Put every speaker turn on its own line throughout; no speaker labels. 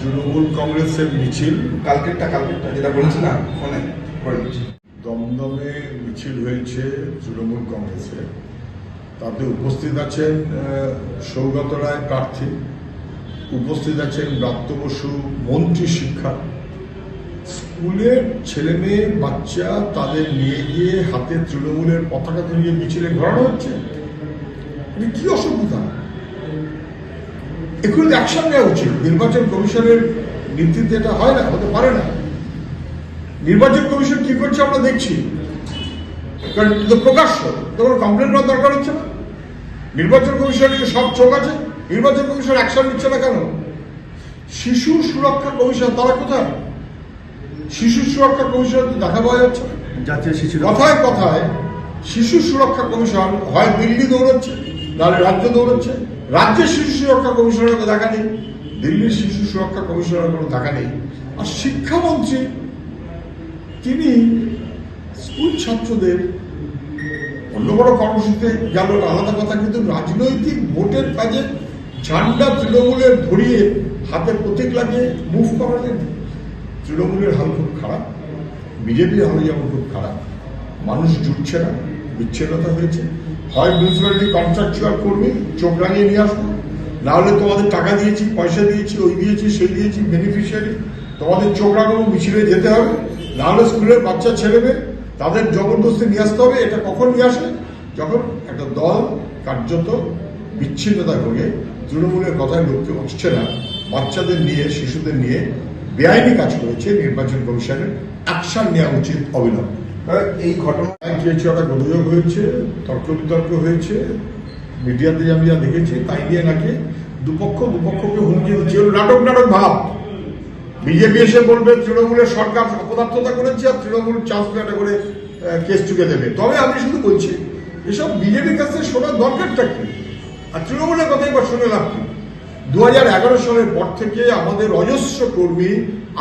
তৃণমূল কংগ্রেসের মিছিল
কালকেরটা যেটা বলেছে না ফোনে করে দিচ্ছি।
দমদমে মিছিল হয়েছে তৃণমূল কংগ্রেসে। তাতে উপস্থিত আছেন সৌগত রায় প্রার্থী, উপস্থিত আছেন ব্রাত্য বসু মন্ত্রী শিক্ষা, স্কুলের ছেলে মেয়ে বাচ্চা তাদের নিয়ে গিয়ে হাতে তৃণমূলের পতাকা ধরিয়ে মিছিলে ঘোরানো হচ্ছে। এটা কি অসভ্যতা! এগুলো অ্যাকশন নেওয়া উচিত। নির্বাচন কমিশনের নীতিতে এটা হয় না, হতে পারে না। নির্বাচন কমিশন কি করছে আমরা দেখছি, কারণ এটা প্রকাশ্য, তখন কমপ্লেন করার দরকার হচ্ছে না। নির্বাচন কমিশনের সব চোখ আছে, নির্বাচন কমিশন অ্যাকশন নিচ্ছে না কেন? শিশু সুরক্ষা কমিশন তারা কোথায়? শিশু সুরক্ষা কমিশন তো দেখা পাওয়া যাচ্ছে না।
জাতীয় শিশু
কথায় কথায় শিশু সুরক্ষা কমিশন হয় দিল্লি দৌড়চ্ছে, নাহলে রাজ্য দৌড়চ্ছে। রাজ্যের শিশু সুরক্ষা কমিশনের কোনো দেখা নেই, দিল্লির শিশু সুরক্ষা কমিশনের কোনো দেখা নেই। আর শিক্ষামন্ত্রী তিনি স্কুল ছাত্রদের অন্য বড় কর্মসূচিতে গেল আলাদা কথা, কিন্তু রাজনৈতিক ভোটের কাজে ঝান্ডা তৃণমূলের ধরিয়ে হাতে প্রতীক লাগিয়ে মুভ করালেন। তৃণমূলের হাল খুব খারাপ, বিজেপির হাল যেমন খুব খারাপ। মানুষ জুটছে না, বিচ্ছিন্নতা হয়েছে। হয় মিউনিসিপ্যালিটি কন্ট্রাকচুয়াল কর্মী চোখ রাঙিয়ে নিয়ে আসবো, না হলে তোমাদের টাকা দিয়েছি, পয়সা দিয়েছি, ওই দিয়েছি, সেই দিয়েছি, বেনিফিশিয়ারি, তোমাদের চোখ রাঙাবো, মিছিলে যেতে হবে। না হলে স্কুলের বাচ্চা ছেলে মেয়ে তাদের জবরদস্তি নিয়ে আসতে হবে। এটা কখন নিয়ে আসে? যখন একটা দল কার্যত বিচ্ছিন্নতা হয়ে তৃণমূলের কথায় লোককে উঠছে না, বাচ্চাদের নিয়ে, শিশুদের নিয়ে বেআইনি কাজ করেছে। নির্বাচন কমিশনের অ্যাকশন নেওয়া উচিত অবিলম্বে।
এই ঘটনা
কিছু একটা গোলযোগ হয়েছে, তর্ক বিতর্ক হয়েছে, মিডিয়াতে আমি যা দেখেছি তাই নিয়ে নাকি দুপক্ষকে হুমকি দিচ্ছে। নাটক ভাব। বিজেপি এসে বলবে তৃণমূলের সরকার অপদার্থতা করেছে আর তৃণমূল চান্স একটা করে কেস চুকে দেবে। তবে আমি শুধু বলছি, এসব বিজেপির কাছে শোনার দরকারটা কি? আর তৃণমূলের কথাই বা শুনে লাভ কি? 2011 সালের পর থেকে আমাদের অজস্র কর্মী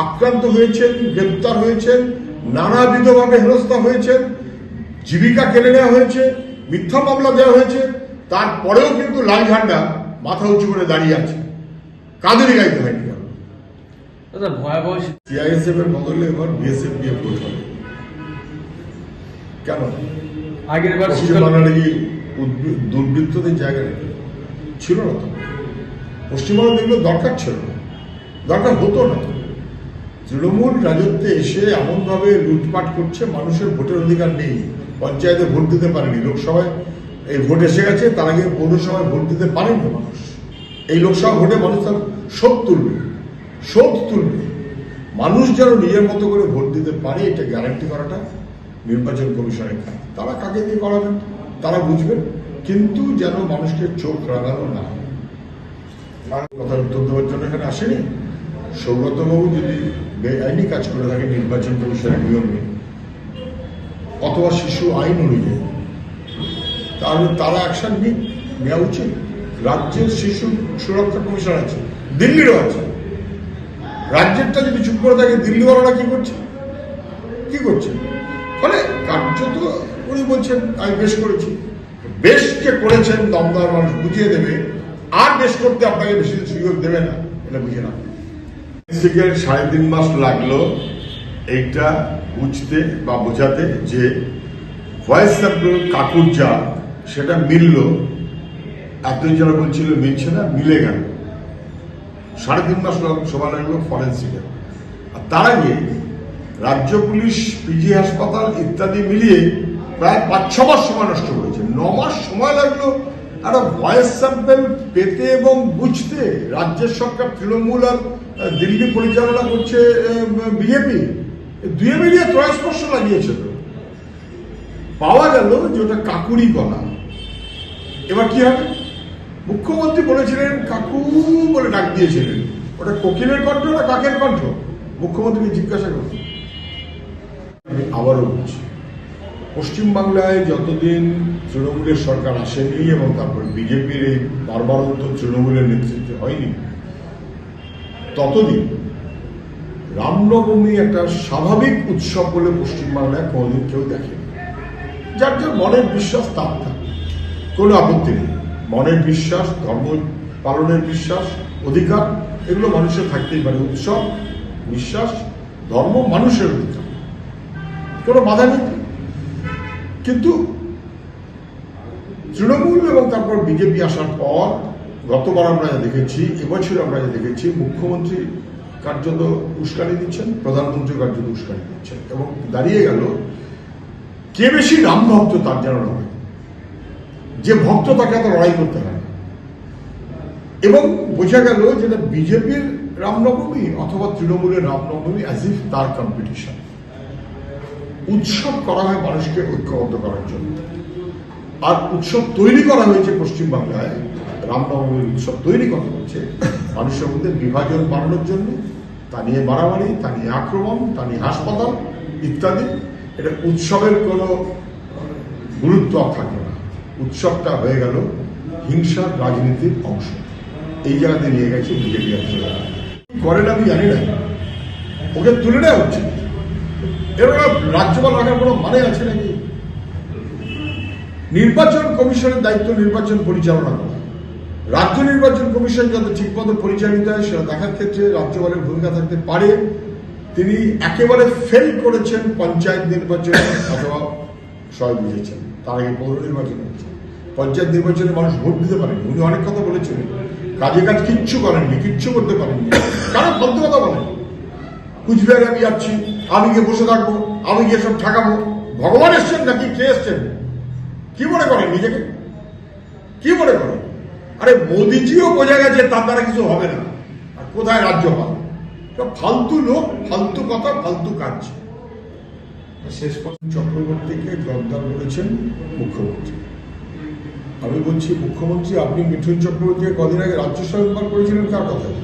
আক্রান্ত হয়েছেন, গ্রেপ্তার হয়েছেন, নানাবিধভাবে হেনস্থা হয়েছেন, জীবিকা কেড়ে নেওয়া হয়েছে, মিথ্যা মামলা দেওয়া হয়েছে। তারপরেও কিন্তু লাল ঝান্ডা মাথা উঁচু করে দাঁড়িয়ে আছে। কাদেরই গাইতে হয়নি।
দাদা ভয়াবহ
সিআইএসএফ এর বদলে এবার বিএসএফ দিয়ে ভোট হবে কেন?
আগের বার
পশ্চিমবাংলার কি দুর্বৃত্তদের জায়গা ছিল না তো? পশ্চিমবাংলা দেখলে দরকার ছিল না, দরকার হতো না। তৃণমূল রাজত্বে এসে এমনভাবে লুটপাট করছে, মানুষের ভোটের অধিকার নেই। পঞ্চায়েতে ভোট দিতে পারেনি, লোকসভায় এই ভোট এসে গেছে, তার আগে পৌরসভায় ভোট দিতে পারেনি মানুষ। এই লোকসভা ভোটে মানুষ তার শোধ তুলবে। মানুষ যেন নিজের মতো করে ভোট দিতে পারে, এটা গ্যারান্টি করাটা নির্বাচন কমিশনের কাজ। তারা কাকে দিয়ে করাবেন তারা বুঝবেন, কিন্তু যেন মানুষকে চোখ রাঙানো না। কথার উত্তর দেওয়ার জন্য এখানে আসেনি। সৌগতবাবু যদি বেআইনি কাজ করে থাকে নির্বাচন কমিশনের নিয়মে অথবা শিশু আইন অনুযায়ী, তাহলে তারা অ্যাকশন নেওয়া উচিত। রাজ্যের শিশু সুরক্ষা কমিশন আছে, দিল্লিরও আছে। রাজ্যেরটা যদি চুপ করে থাকে, দিল্লিওয়ালারা কি করছে? ফলে কার্যত উনি বলছেন আমি বেশ করেছি। বেশ কে করেছেন দমদার মানুষ বুঝিয়ে দেবে, আর বেশ করতে আপনাকে বেশি সুযোগ দেবে না, এটা বুঝে না। 3.5 মাস লাগলো এইটা বুঝতে বা বোঝাতে যে ভয়েস স্যাম্পল কাকুর যা সেটা মিলল। এতদিন যারা বলছিল মিলছে না, মিলে গেল। 3.5 মাস সময় লাগলো ফরেন্সিকের। আর তার আগে রাজ্য পুলিশ, পিজি হাসপাতাল ইত্যাদি মিলিয়ে প্রায় 5-6 মাস সময় নষ্ট করেছে। 9 মাস সময় লাগলো একটা ভয়েস স্যাম্পল পেতে এবং বুঝতে। রাজ্যের সরকার তৃণমূল আর দিল্লি পরিচালনা করছে বিজেপি, দুয়ে মিলিয়ে ত্রয়স্পর্শ লাগিয়েছে। তো পাওয়া গেল যে ওটা কাকুরই গলা। এবার কি হবে? মুখ্যমন্ত্রী বলেছিলেন কাকু বলে ডাক দিয়েছিলেন, ওটা কোকিলের কণ্ঠ না কাকের কণ্ঠ? মুখ্যমন্ত্রীকে জিজ্ঞাসা করুন। আমি আবারও বলছি, পশ্চিমবাংলায় যতদিন তৃণমূলের সরকার আসেনি এবং তারপরে বিজেপির এই বারবারন্ত তৃণমূলের নেতৃত্বে হয়নি, ততদিন রামনবমী একটা স্বাভাবিক উৎসব বলে পশ্চিমবাংলায় কোনোদিন কেউ দেখেনি। যার যার মনের বিশ্বাস তার থাকে, কোনো আপত্তি নেই। মনের বিশ্বাস, ধর্ম পালনের বিশ্বাস, অধিকার, এগুলো মানুষের থাকতেই পারে। উৎসব, বিশ্বাস, ধর্ম মানুষের অধিকার, কোনো বাধা নেই। কিন্তু তৃণমূল এবং তারপর বিজেপি আসার পর গতবার আমরা যা দেখেছি, এবছর আমরা যা দেখেছি, মুখ্যমন্ত্রী কার্যত উস্কানি দিচ্ছেন, প্রধানমন্ত্রী কার্যত উস্কানি দিচ্ছেন, এবং দাঁড়িয়ে গেল কে বেশি রাম ভক্ত তার যেন লড়াই। যে ভক্ত তাকে এত লড়াই করতে হয় না। এবং বোঝা গেল যেটা বিজেপির রামনবমী অথবা তৃণমূলের রামনবমী অ্যাজ ইফ তার কম্পিটিশন। উৎসব করা হয় মানুষকে ঐক্যবদ্ধ করার জন্য, আর উৎসব তৈরি করা হয়েছে পশ্চিমবাংলায়, রামনবমীর উৎসব তৈরি করা হয়েছে মানুষের মধ্যে বিভাজন বাড়ানোর জন্য। তা নিয়ে মারামারি, তা নিয়ে আক্রমণ, তা নিয়ে হাসপাতাল ইত্যাদি। এটা উৎসবের কোনো গুরুত্ব আর থাকলো না। উৎসবটা হয়ে গেল হিংসার রাজনীতির অংশ। এই জায়গাতে নিয়ে গেছে বিজেপি। করেন আমি জানি না, ওকে তুলে নেওয়া হচ্ছে। এর রাজ্যপাল রাখার কোনো মানে আছে নাকি? নির্বাচন কমিশনের দায়িত্ব নির্বাচন পরিচালনা করা। রাজ্য নির্বাচন কমিশন যাতে ঠিকমতো পরিচালিত হয় সেটা দেখার ক্ষেত্রে রাজ্যপালের ভূমিকা থাকতে পারে। তিনি একেবারে ফেল করেছেন পঞ্চায়েত নির্বাচনে, অথবা সবাই বুঝেছেন তার আগে পৌর নির্বাচন হচ্ছে। পঞ্চায়েত নির্বাচনে মানুষ ভোট দিতে পারেনি। উনি অনেক কথা বলেছিলেন, কাজে কাজ কিচ্ছু করেননি, কিচ্ছু করতে পারেননি। কারণ ফালতু কথা বলেন, কুচবিহারে আমি যাচ্ছি, আমি গিয়ে বসে থাকবো, আমি গিয়ে সব ঠেকাবো। ভগবান এসছেন নাকি কে এসছেন? কি মনে করেন নিজেকে? কি মনে করেন? আরে মোদিজিও বোঝা গেছে তার দ্বারা কিছু হবে না। আর কোথায় রাজ্যপাল? ফালতু লোক, ফালতু কথা, ফালতু কাজ। শেষ পর্যন্ত চক্রবর্তীকে গদ্দার বলেছেন মুখ্যমন্ত্রী। আমি বলছি মুখ্যমন্ত্রী, আপনি মিঠুন চক্রবর্তীকে কদিন আগে রাজ্যসভা মেম্বার করেছিলেন কার কথায়?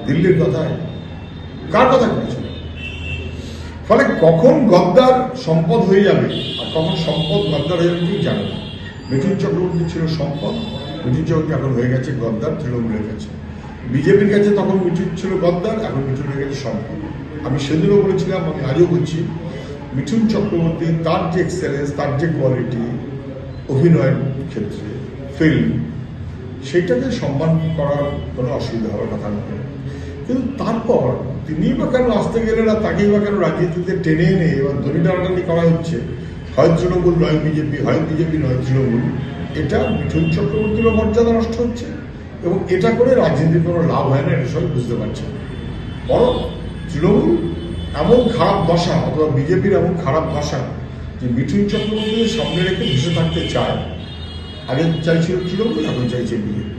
দিল্লির কথায়। কার কথা করেছিলেন? ফলে কখন গদ্দার সম্পদ হয়ে যাবে আর কখন সম্পদ গদ্দার হয়ে যাবে কেউ জানে না। মিঠুন চক্রবর্তী ছিল সম্পদ, মিঠুন চক্রবর্তী এখন হয়ে গেছে গদ্দার তৃণমূলের কাছে। বিজেপির কাছে তখন মিঠুন ছিল গদ্দার, এখন মিঠুন হয়ে গেছে সম্পদ। আমি সেদিনও বলেছিলাম, আমি আজও বলছি, মিঠুন চক্রবর্তী তার যে এক্সেলেন্স, তার যে কোয়ালিটি অভিনয়ের ক্ষেত্রে, ফিল্ম, সেটাকে সম্মান করার কোনো অসুবিধা হওয়ার কথা নয়। কিন্তু তারপর তিনি বা কেন আসতে গেলেন না, তাকেই বা কেন রাজনীতিতে টেনে এনে এবার দড়ি টানাটানি করা হচ্ছে, হয় তৃণমূল নয় বিজেপি, হয় বিজেপি নয় তৃণমূল। এটা মিঠুন চক্রবর্তীরও মর্যাদা নষ্ট হচ্ছে, এবং এটা করে রাজনীতির কোনো লাভ হয় না, এটা সবাই বুঝতে পারছে। বরং তৃণমূল এমন খারাপ দশা, অথবা বিজেপির এমন খারাপ দশা যে মিঠুন চক্রবর্তীকে সামনে রেখে ভেসে থাকতে চায়। আগে চাইছিল তৃণমূল, এখন চাইছে বিজেপি।